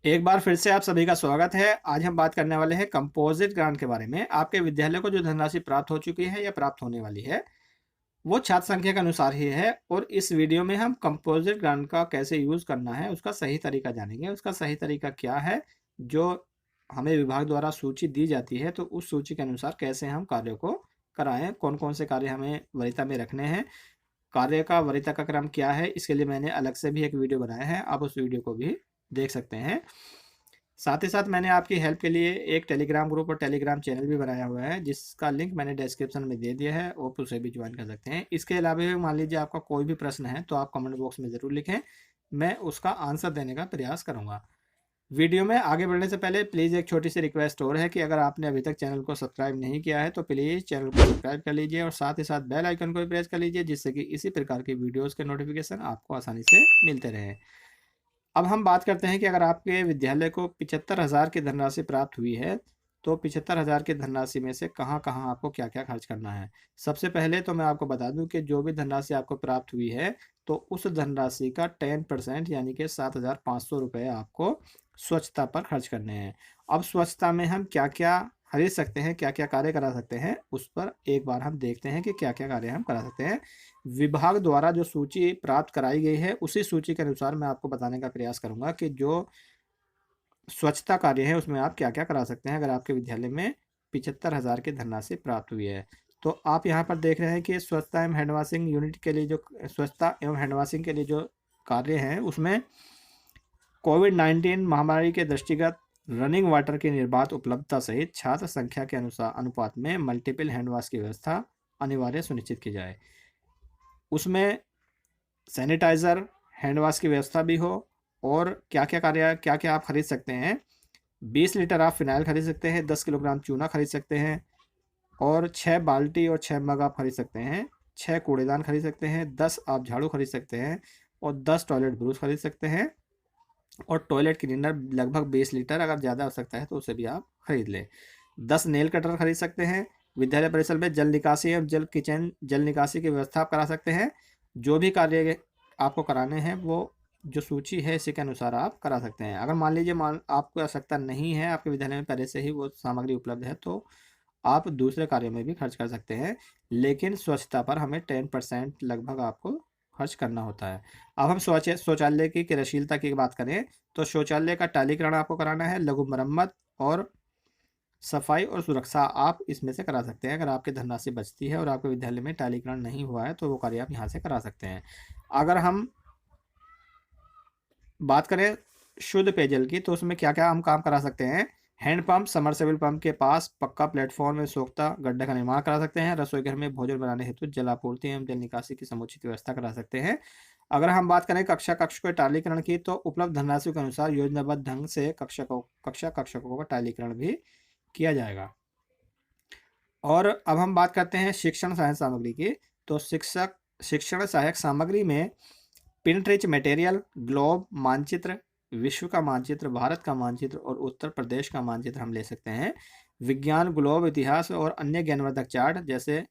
एक बार फिर से आप सभी का स्वागत है। आज हम बात करने वाले हैं कंपोजिट ग्रांट के बारे में। आपके विद्यालय को जो धनराशि प्राप्त हो चुकी है या प्राप्त होने वाली है, वो छात्र संख्या के अनुसार ही है और इस वीडियो में हम कंपोजिट ग्रांट का कैसे यूज़ करना है, उसका सही तरीका जानेंगे। उसका सही तरीका क्या है, जो हमें विभाग द्वारा सूची दी जाती है, तो उस सूची के अनुसार कैसे हम कार्यों को कराएँ, कौन-कौन से कार्य हमें वरीयता में रखने हैं, कार्य का वरीयता का क्रम क्या है, इसके लिए मैंने अलग से भी एक वीडियो बनाया है। आप उस वीडियो को भी देख सकते हैं। साथ ही साथ मैंने आपकी हेल्प के लिए एक टेलीग्राम ग्रुप और टेलीग्राम चैनल भी बनाया हुआ है, जिसका लिंक मैंने डिस्क्रिप्शन में दे दिया है। आप उसे भी ज्वाइन कर सकते हैं। इसके अलावा भी मान लीजिए आपका कोई भी प्रश्न है तो आप कमेंट बॉक्स में ज़रूर लिखें, मैं उसका आंसर देने का प्रयास करूँगा। वीडियो में आगे बढ़ने से पहले प्लीज़ एक छोटी सी रिक्वेस्ट और है कि अगर आपने अभी तक चैनल को सब्सक्राइब नहीं किया है तो प्लीज़ चैनल को सब्सक्राइब कर लीजिए और साथ ही साथ बेल आइकन को भी प्रेस कर लीजिए, जिससे कि इसी प्रकार की वीडियोज़ के नोटिफिकेशन आपको आसानी से मिलते रहें। अब हम बात करते हैं कि अगर आपके विद्यालय को 75,000 की धनराशि प्राप्त हुई है, तो 75,000 की धनराशि में से कहाँ-कहाँ आपको क्या-क्या खर्च करना है। सबसे पहले तो मैं आपको बता दूँ कि जो भी धनराशि आपको प्राप्त हुई है, तो उस धनराशि का 10% यानी कि 7,500 रुपए आपको स्वच्छता पर खर्च करने हैं। अब स्वच्छता में हम क्या-क्या खरीद सकते हैं, क्या-क्या कार्य करा सकते हैं, उस पर एक बार हम देखते हैं कि क्या-क्या कार्य हम करा सकते हैं। विभाग द्वारा जो सूची प्राप्त कराई गई है, उसी सूची के अनुसार मैं आपको बताने का प्रयास करूँगा कि जो स्वच्छता कार्य है, उसमें आप क्या-क्या करा सकते हैं, अगर आपके विद्यालय में 75,000 की धनराशि प्राप्त हुई है। तो आप यहाँ पर देख रहे हैं कि स्वच्छता एवं हैंड वॉशिंग यूनिट के लिए जो स्वच्छता एवं हैंड वॉशिंग के लिए जो कार्य हैं, उसमें कोविड-19 महामारी के दृष्टिगत रनिंग वाटर की निर्बाध उपलब्धता सहित छात्र संख्या के अनुसार अनुपात में मल्टीपल हैंड वॉश की व्यवस्था अनिवार्य सुनिश्चित की जाए। उसमें सैनिटाइज़र, हैंड वॉश की व्यवस्था भी हो और क्या-क्या आप खरीद सकते हैं। 20 लीटर आप फ़िनाइल खरीद सकते हैं, 10 किलोग्राम चूना खरीद सकते हैं और 6 बाल्टी और 6 मग आप खरीद सकते हैं, 6 कूड़ेदान खरीद सकते हैं, 10 आप झाड़ू खरीद सकते हैं और 10 टॉयलेट ब्रूस खरीद सकते हैं और टॉयलेट क्लीनर लगभग 20 लीटर, अगर ज़्यादा हो सकता है तो उसे भी आप खरीद लें। 10 नेल कटर खरीद सकते हैं। विद्यालय परिसर में जल निकासी एवं जल निकासी की व्यवस्था आप करा सकते हैं। जो भी कार्य आपको कराने हैं, वो जो सूची है इसी के अनुसार आप करा सकते हैं। अगर मान लीजिए आपको आवश्यकता नहीं है, आपके विद्यालय में पहले से ही वो सामग्री उपलब्ध है, तो आप दूसरे कार्यों में भी खर्च कर सकते हैं, लेकिन स्वच्छता पर हमें 10% लगभग आपको खर्च करना होता है। अब हम शौचालय की क्रियाशीलता की बात करें, तो शौचालय का टालीकरण आपको कराना है, लघु मरम्मत और सफाई और सुरक्षा आप इसमें से करा सकते हैं। अगर आपकी धनराशि बचती है और आपके विद्यालय में टालीकरण नहीं हुआ है, तो वो कार्य आप यहाँ से करा सकते हैं। अगर हम बात करें शुद्ध पेयजल की, तो उसमें क्या-क्या हम काम करा सकते हैं। हैंडपंप, सबमर्सिबल पंप के पास पक्का प्लेटफॉर्म में सोख्ता गड्ढे का निर्माण करा सकते हैं। रसोई घर में भोजन बनाने हेतु जल आपूर्ति एवं जल निकासी की समुचित व्यवस्था करा सकते हैं। अगर हम बात करें कक्षा कक्ष के टालीकरण की, तो उपलब्ध धनराशि के अनुसार योजनाबद्ध ढंग से कक्षा कक्षकों का टालीकरण भी किया जाएगा। और अब हम बात करते हैं शिक्षण सहायक सामग्री की। तो शिक्षण सहायक सामग्री में पिनट्रिच मटेरियल, ग्लोब, मानचित्र, विश्व का मानचित्र, भारत का मानचित्र और उत्तर प्रदेश का मानचित्र हम ले सकते हैं। विज्ञान ग्लोब, इतिहास और अन्य ज्ञानवर्धक चार्ट जैसे,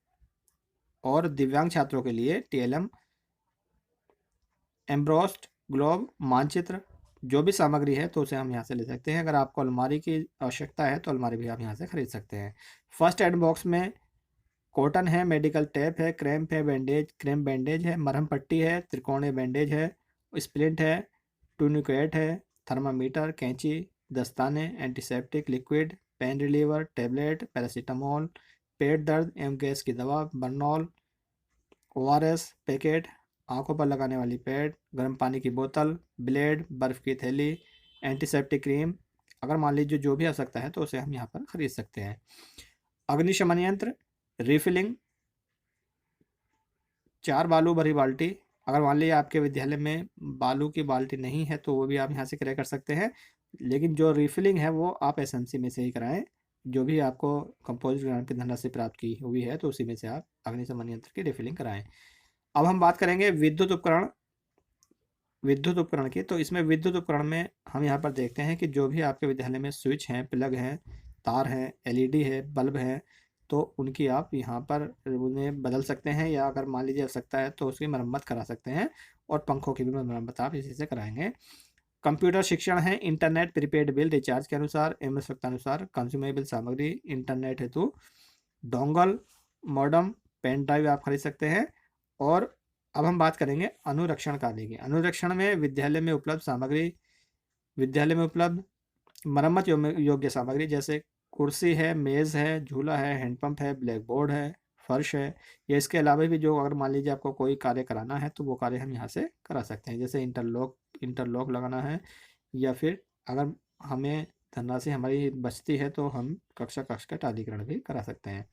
और दिव्यांग छात्रों के लिए टीएलएम, एम्ब्रोस्ड ग्लोब, मानचित्र, जो भी सामग्री है तो उसे हम यहाँ से ले सकते हैं। अगर आपको अलमारी की आवश्यकता है तो अलमारी भी आप यहाँ से खरीद सकते हैं। फर्स्ट एड बॉक्स में कॉटन है, मेडिकल टेप है, क्रैम्प है, क्रैम्प बैंडेज है, मरहम पट्टी है, त्रिकोणीय बैंडेज है, स्प्लिंट है, टूनिकेट है, थर्मामीटर, कैंची, दस्ताने, antiseptic liquid, pain reliever, tablet, paracetamol, पेट दर्द एवं गैस की दवा, बर्नॉल, ओआरएस पैकेट, आंखों पर लगाने वाली पैड, गर्म पानी की बोतल, ब्लेड, बर्फ़ की थैली, एंटीसेप्टिक क्रीम। अगर मान लीजिए जो भी आ सकता है तो उसे हम यहाँ पर खरीद सकते हैं। अग्निशमन यंत्र, रिफिलिंग, 4 बालू भरी बाल्टी। अगर मान लीजिए आपके विद्यालय में बालू की बाल्टी नहीं है तो वो भी आप यहाँ से क्रय कर सकते हैं, लेकिन जो रिफिलिंग है वो आप एसएमसी में से ही कराएं। जो भी आपको कंपोजिट ग्रांट की धनराशि प्राप्त की हुई है तो उसी में से आप अग्निशमन यंत्र की रिफिलिंग कराएं। अब हम बात करेंगे विद्युत उपकरण की। तो इसमें विद्युत उपकरण में हम यहाँ पर देखते हैं कि जो भी आपके विद्यालय में स्विच हैं, प्लग हैं, तार हैं, एलईडी है, बल्ब हैं, तो उनकी आप यहाँ पर उन्हें बदल सकते हैं, या अगर मान लीजिए आवश्यकता है तो उसकी मरम्मत करा सकते हैं और पंखों की भी मरम्मत आप इसी से कराएंगे। कंप्यूटर शिक्षण है इंटरनेट प्रीपेड बिल रिचार्ज के अनुसार एवं आवश्यकतानुसार कंज्यूमेबल सामग्री इंटरनेट हेतु डोंगल, मॉडेम, पेन ड्राइव आप खरीद सकते हैं। और अब हम बात करेंगे अनुरक्षण कार्य की। अनुरक्षण में विद्यालय में उपलब्ध सामग्री, विद्यालय में उपलब्ध मरम्मत योग्य सामग्री जैसे कुर्सी है, मेज़ है, झूला है, हैंडपंप है, ब्लैक बोर्ड है, फर्श है। या इसके अलावा भी जो अगर मान लीजिए आपको कोई कार्य कराना है तो वो कार्य हम यहाँ से करा सकते हैं, जैसे इंटरलॉक लगाना है, या फिर अगर हमें धनराशि हमारी बचती है तो हम कक्ष का टालीकरण भी करा सकते हैं।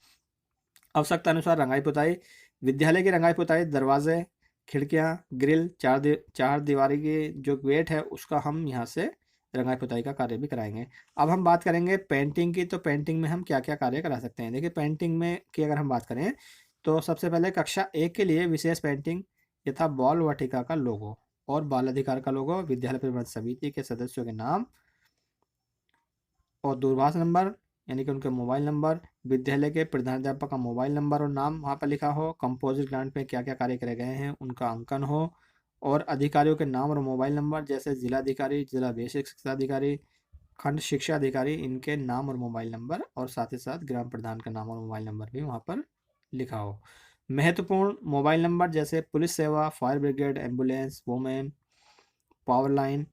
आवश्यकता अनुसार रंगाई पुताई, विद्यालय की रंगाई पुताई, दरवाजे, खिड़कियाँ, ग्रिल, चार दीवारी की जो गेट है उसका हम यहाँ से रंगाई पुताई का कार्य भी कराएंगे। अब हम बात करेंगे पेंटिंग की, तो पेंटिंग में हम क्या क्या कार्य करा सकते हैं। देखिए पेंटिंग में की अगर हम बात करें तो सबसे पहले कक्षा 1 के लिए विशेष पेंटिंग यथा बाल वाटिका का लोगो और बाल अधिकार का लोगो, विद्यालय प्रबंधन समिति के सदस्यों के नाम और दूरभाष नंबर यानी कि उनके मोबाइल नंबर, विद्यालय के प्रधानाध्यापक का मोबाइल नंबर और नाम वहाँ पर लिखा हो, कंपोजिट ग्रांट में क्या क्या कार्य करे गए हैं उनका अंकन हो, और अधिकारियों के नाम और मोबाइल नंबर जैसे जिलाधिकारी, जिला बेसिक शिक्षा अधिकारी, खंड शिक्षा अधिकारी, इनके नाम और मोबाइल नंबर, और साथ ही साथ ग्राम प्रधान का नाम और मोबाइल नंबर भी वहाँ पर लिखा हो। महत्वपूर्ण मोबाइल नंबर जैसे पुलिस सेवा, fire brigade, ambulance, women, power line.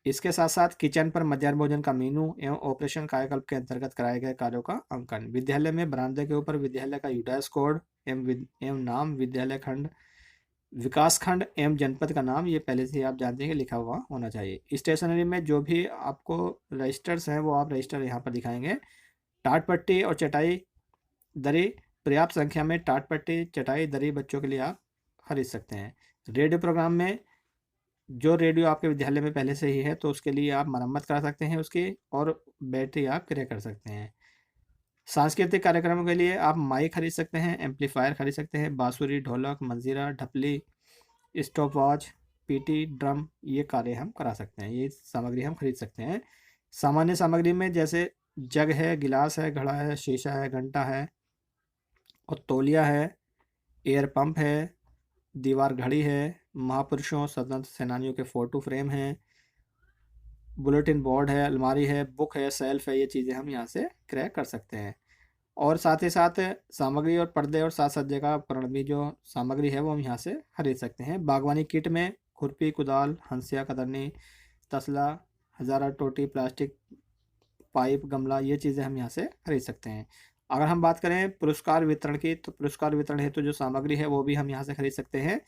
इसके साथ साथ किचन पर मध्याह्न भोजन का मेनू एवं ऑपरेशन कायाकल्प के अंतर्गत कराए गए कार्यों का अंकन। विद्यालय में बरामदे के ऊपर विद्यालय का यूडाइस कोड एवं नाम, विद्यालय खंड, विकास खंड एवं जनपद का नाम, ये पहले से ही आप जानते हैं कि लिखा हुआ होना चाहिए। स्टेशनरी में जो भी आपको रजिस्टर्स हैं वो आप रजिस्टर यहाँ पर दिखाएंगे। टाट पट्टी और चटाई दरी, पर्याप्त संख्या में टाट पट्टी, चटाई, दरी बच्चों के लिए आप खरीद सकते हैं। रेडियो प्रोग्राम में जो रेडियो आपके विद्यालय में पहले से ही है तो उसके लिए आप मरम्मत करा सकते हैं उसकी, और बैटरी आप क्रय कर सकते हैं। सांस्कृतिक कार्यक्रमों के लिए आप माइक खरीद सकते हैं, एम्पलीफायर खरीद सकते हैं, बांसुरी, ढोलक, मंजीरा, ढपली, स्टॉप वॉच, पीटी, ड्रम, ये कार्य हम करा सकते हैं, ये सामग्री हम खरीद सकते हैं। सामान्य सामग्री में जैसे जग है, गिलास है, घड़ा है, शीशा है, घंटा है और तौलिया है, एयर पंप है, दीवार घड़ी है, महापुरुषों स्वतंत्र सेनानियों के फोटो फ्रेम हैं, बुलेटिन बोर्ड है, अलमारी है, बुक है, सेल्फ है, ये चीज़ें हम यहाँ से क्रय कर सकते हैं। और साथ ही साथ सामग्री और पर्दे और साज सज्जे का उपकरण भी जो सामग्री है वो हम यहाँ से खरीद सकते हैं। बागवानी किट में खुरपी, कुदाल, हंसिया, कतरनी, तसला, हजारा, टोटी, प्लास्टिक पाइप, गमला, ये चीज़ें हम यहाँ से खरीद सकते हैं। अगर हम बात करें पुरस्कार वितरण की, तो पुरस्कार वितरण हेतु जो सामग्री है वो भी हम यहाँ से खरीद सकते हैं।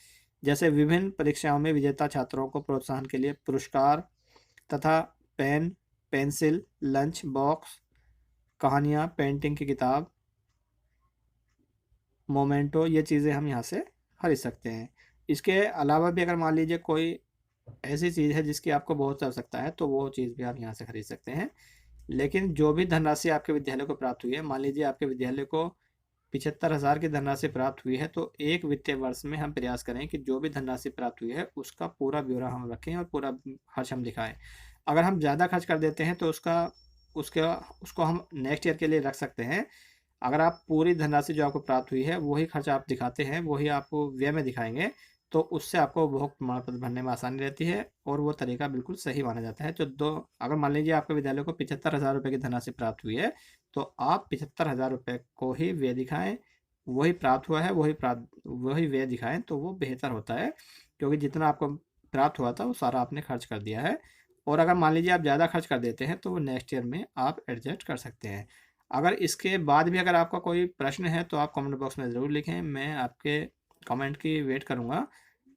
जैसे विभिन्न परीक्षाओं में विजेता छात्रों को प्रोत्साहन के लिए पुरस्कार तथा पेन, पेंसिल, लंच बॉक्स, कहानियाँ, पेंटिंग की किताब, मोमेंटो, ये चीज़ें हम यहाँ से खरीद सकते हैं। इसके अलावा भी अगर मान लीजिए कोई ऐसी चीज़ है जिसकी आपको बहुत आवश्यकता है तो वो चीज़ भी आप यहाँ से खरीद सकते हैं। लेकिन जो भी धनराशि आपके विद्यालय को प्राप्त हुई है, मान लीजिए आपके विद्यालय को 75,000 की धनराशि प्राप्त हुई है, तो एक वित्तीय वर्ष में हम प्रयास करें कि जो भी धनराशि प्राप्त हुई है उसका पूरा ब्यौरा हम रखें और पूरा खर्च हम दिखाएं। अगर हम ज़्यादा खर्च कर देते हैं तो उसको हम नेक्स्ट ईयर के लिए रख सकते हैं। अगर आप पूरी धनराशि जो आपको प्राप्त हुई है वही खर्च आप दिखाते हैं, वही आपको व्यय में दिखाएंगे, तो उससे आपको भोग प्रमाण पत्र भरने में आसानी रहती है और वो तरीका बिल्कुल सही माना जाता है। अगर मान लीजिए आपके विद्यालय को 75,000 रुपये की धनराशि प्राप्त हुई है तो आप 75,000 रुपये को ही व्यय दिखाएं, वही प्राप्त हुआ है वही व्यय दिखाएं, तो वो बेहतर होता है, क्योंकि जितना आपको प्राप्त हुआ था वो सारा आपने खर्च कर दिया है। और अगर मान लीजिए आप ज़्यादा खर्च कर देते हैं तो वो नेक्स्ट ईयर में आप एडजस्ट कर सकते हैं। अगर इसके बाद भी अगर आपका कोई प्रश्न है तो आप कमेंट बॉक्स में ज़रूर लिखें, मैं आपके कमेंट की वेट करूँगा।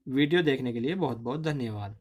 वीडियो देखने के लिए बहुत बहुत धन्यवाद।